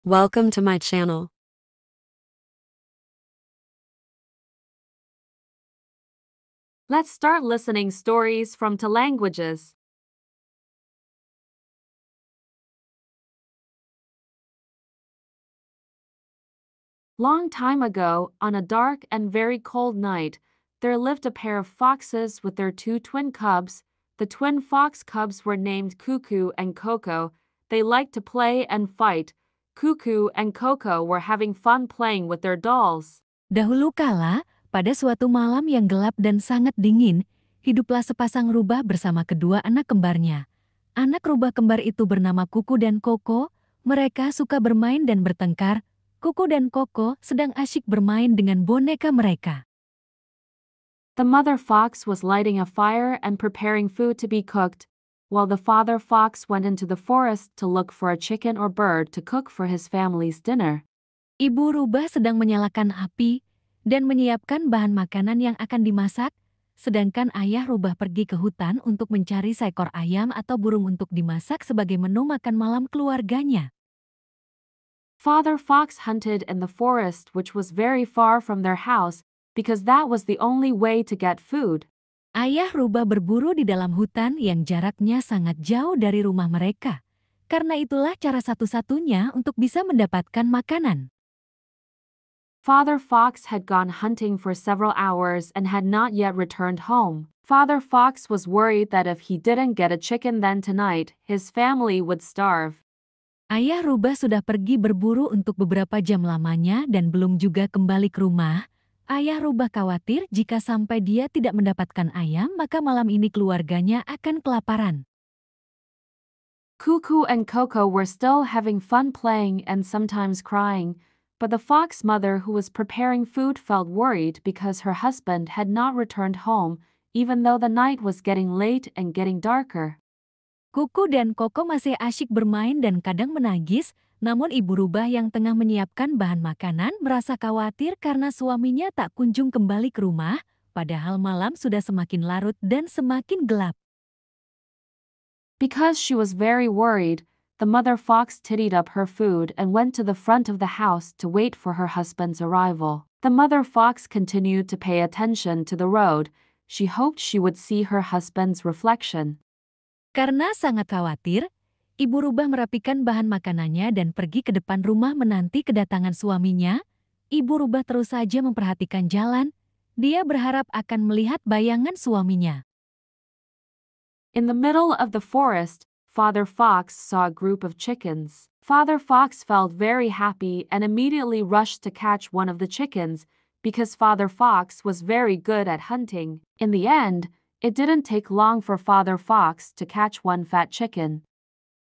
Welcome to my channel. Let's start listening stories from two languages. Long time ago, on a dark and very cold night, there lived a pair of foxes with their two twin cubs. The twin fox cubs were named Cuckoo and Coco. They liked to play and fight. Cuckoo and Coco were having fun playing with their dolls. Dahulu kala, pada suatu malam yang gelap dan sangat dingin, hiduplah sepasang rubah bersama kedua anak kembarnya. Anak rubah kembar itu bernama Kuku dan Koko. Mereka suka bermain dan bertengkar. Kuku dan Koko sedang asyik bermain dengan boneka mereka. The mother fox was lighting a fire and preparing food to be cooked, while the father fox went into the forest to look for a chicken or bird to cook for his family's dinner. Ibu rubah sedang menyalakan api dan menyiapkan bahan makanan yang akan dimasak, sedangkan ayah rubah pergi ke hutan untuk mencari seekor ayam atau burung untuk dimasak sebagai menu makan malam keluarganya. Father Fox hunted in the forest, which was very far from their house, because that was the only way to get food. Ayah rubah berburu di dalam hutan yang jaraknya sangat jauh dari rumah mereka. Karena itulah cara satu-satunya untuk bisa mendapatkan makanan. Father Fox had gone hunting for several hours and had not yet returned home. Father Fox was worried that if he didn't get a chicken then tonight, his family would starve. Ayah rubah sudah pergi berburu untuk beberapa jam lamanya dan belum juga kembali ke rumah. Ayah rubah khawatir jika sampai dia tidak mendapatkan ayam, maka malam ini keluarganya akan kelaparan. Cuckoo and Coco were still having fun playing and sometimes crying, but the fox mother who was preparing food felt worried because her husband had not returned home, even though the night was getting late and getting darker. Kuku dan Koko masih asyik bermain dan kadang menangis, namun ibu rubah yang tengah menyiapkan bahan makanan merasa khawatir karena suaminya tak kunjung kembali ke rumah, padahal malam sudah semakin larut dan semakin gelap. Because she was very worried, the mother fox tidied up her food and went to the front of the house to wait for her husband's arrival. The mother fox continued to pay attention to the road. She hoped she would see her husband's reflection. Karena sangat khawatir, ibu rubah merapikan bahan makanannya dan pergi ke depan rumah menanti kedatangan suaminya. Ibu rubah terus saja memperhatikan jalan. Dia berharap akan melihat bayangan suaminya. In the middle of the forest, Father Fox saw a group of chickens. Father Fox felt very happy and immediately rushed to catch one of the chickens because Father Fox was very good at hunting. In the end, it didn't take long for Father Fox to catch one fat chicken.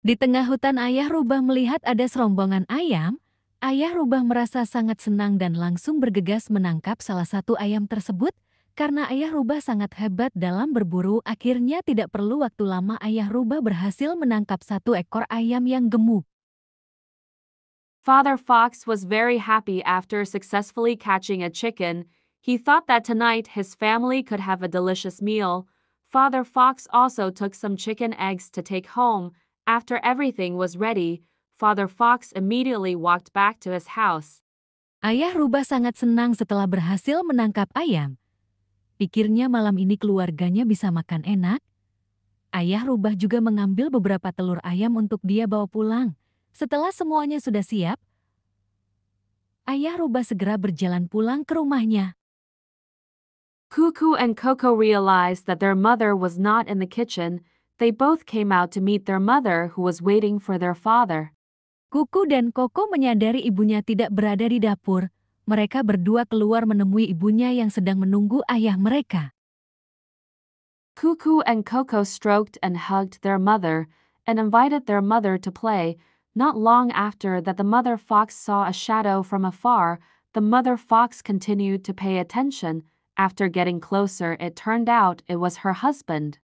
Di tengah hutan ayah rubah melihat ada serombongan ayam. Ayah rubah merasa sangat senang dan langsung bergegas menangkap salah satu ayam tersebut. Karena ayah rubah sangat hebat dalam berburu, akhirnya tidak perlu waktu lama ayah rubah berhasil menangkap satu ekor ayam yang gemuk. Father Fox was very happy after successfully catching a chicken. He thought that tonight his family could have a delicious meal. Father Fox also took some chicken eggs to take home. After everything was ready, Father Fox immediately walked back to his house. Ayah rubah sangat senang setelah berhasil menangkap ayam. Pikirnya malam ini keluarganya bisa makan enak. Ayah rubah juga mengambil beberapa telur ayam untuk dia bawa pulang. Setelah semuanya sudah siap, ayah rubah segera berjalan pulang ke rumahnya. Cuckoo and Coco realized that their mother was not in the kitchen. They both came out to meet their mother who was waiting for their father. Kuku dan Koko menyadari ibunya tidak berada di dapur. Mereka berdua keluar menemui ibunya yang sedang menunggu ayah mereka. Cuckoo and Coco stroked and hugged their mother and invited their mother to play. Not long after that, the mother fox saw a shadow from afar. The mother fox continued to pay attention. After getting closer, it turned out it was her husband.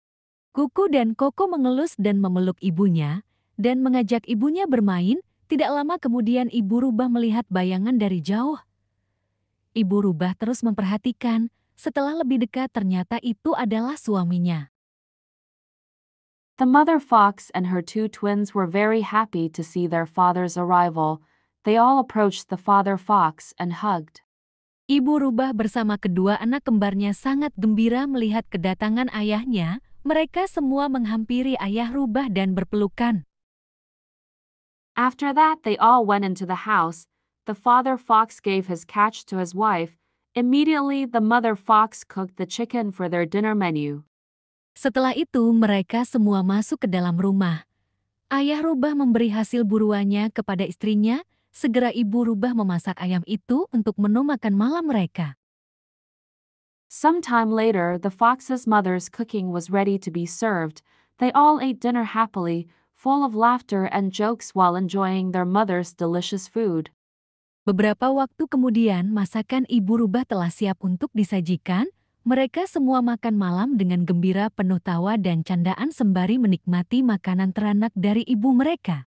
Kuku dan Koko mengelus dan memeluk ibunya dan mengajak ibunya bermain. Tidak lama kemudian ibu rubah melihat bayangan dari jauh. Ibu rubah terus memperhatikan. Setelah lebih dekat ternyata itu adalah suaminya. The mother fox and her two twins were very happy to see their father's arrival. they all approached the father fox and hugged. Ibu rubah bersama kedua anak kembarnya sangat gembira melihat kedatangan ayahnya. Mereka semua menghampiri ayah rubah dan berpelukan. After that, they all went into the house. The father fox gave his catch to his wife. Immediately, the mother fox cooked the chicken for their dinner menu. Setelah itu mereka semua masuk ke dalam rumah. Ayah rubah memberi hasil buruannya kepada istrinya. Segera ibu rubah memasak ayam itu untuk menu makan malam mereka. Sometime later, the fox's mother's cooking was ready to be served. They all ate dinner happily, full of laughter and jokes while enjoying their mother's delicious food. Beberapa waktu kemudian masakan ibu rubah telah siap untuk disajikan. Mereka semua makan malam dengan gembira penuh tawa dan candaan sembari menikmati makanan teranak dari ibu mereka.